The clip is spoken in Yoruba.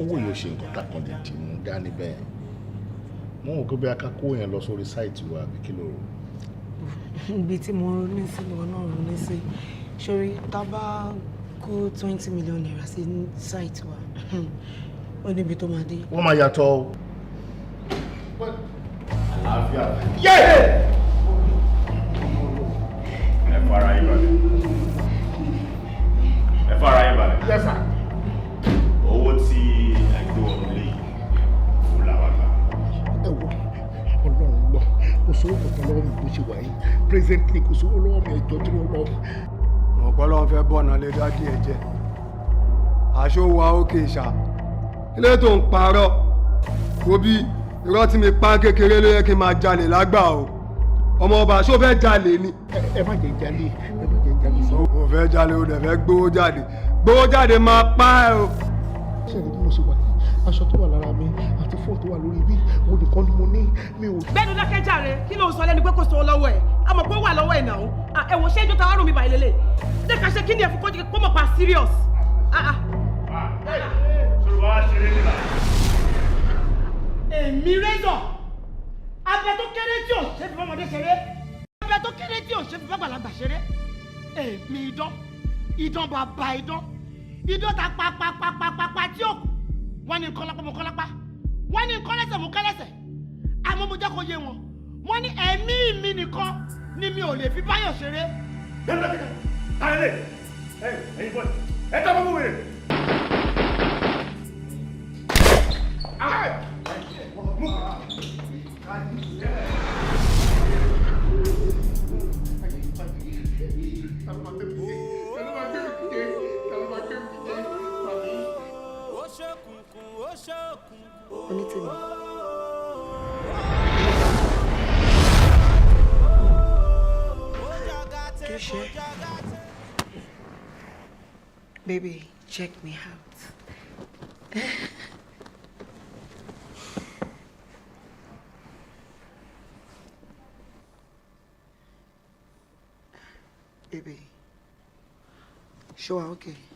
owó yóò ṣe nǹkan tákan lè dì mú dání bẹ́ẹ̀ mo rò pé bí akákó yẹn lọ sórí sáìtì wa àbí kí ló rò. ibi tí mo ní sí lọ náà ló ní sí sórí tá bá kó 20 million naira sí sáìtì wa ó níbi tó máa dé. wọ́n máa yàtọ̀ o. àlàáfíà. ẹ fara yín balẹ̀. ẹ fara yín balẹ̀. Yes, sir. owó tí ẹgbẹ́ wọn lè fún làwọn gbà. ẹ wo Ọlọ́run lọ kò sówó kankan lọ́wọ́ mi bó ṣe wà yìí presently kò sówó lọ́wọ́ mi ẹjọ́ tí wọ́n lọ. ọ̀pọ̀lọpọ̀ fẹ́ bọ́ọ̀nà lé dádì ẹ̀ jẹ́ aṣọ wa ókè ṣá ilé tó ń parọ́ wo bí irọ́ tí mi pa kékeré ló yẹ kí n máa jalè lágbà o ọmọ ọba aṣọ fẹ́ jalè ni. ẹ má jẹ́ jalè ẹ má jẹ́ jalè sọ. o fẹ́ jalè o dẹ̀ fẹ́ gbowó jáde máa pa ẹ́ o. ṣé ẹni bí mo ṣe wà yìí aṣọ tó wà lára mi àti fóònù tó wà lórí ibi mo nìkan ni mo ní mi ò. gbẹ́nu dákẹ́jàre kí ló ń sọ lẹ́nu pé kò sọ lọ́wọ́ ẹ̀ àmọ́ pé ó wà lọ́wọ́ ẹ̀ náà ẹ̀wọ̀n ṣé ìjọ tàwọn rùn mi báyìí lélẹ̀ ṣé ká ṣe kí ni ẹ̀ fún kó mọ̀ pa serious. ṣòro wá ṣeré nígbà. èmi rẹ́zọ̀ abẹ tó kéré tí ò ṣe fi fọmọdé ṣeré abẹ tó kéré tí ò ṣe fi fọgbàlagbà ṣeré èmi idán bàbá idán ta pa tí ò wọ́n ní nǹkan lápá mo kọ́ lápá wọ́n ní nǹkan lẹ́sẹ̀ mo kọ́ lẹ́sẹ̀ àmọ́ mo jẹ́ kó yé wọn wọ́n ní ẹ̀mí mi nìkan ni mi ò lè fi báyọ̀ ṣeré. bẹ́ẹ̀ ni ayẹlẹ ẹyin bọ́ọ̀lù ẹ tọ́ fún mi wèrè. Onítìmí. Baby, check me out. Baby, sure, okay.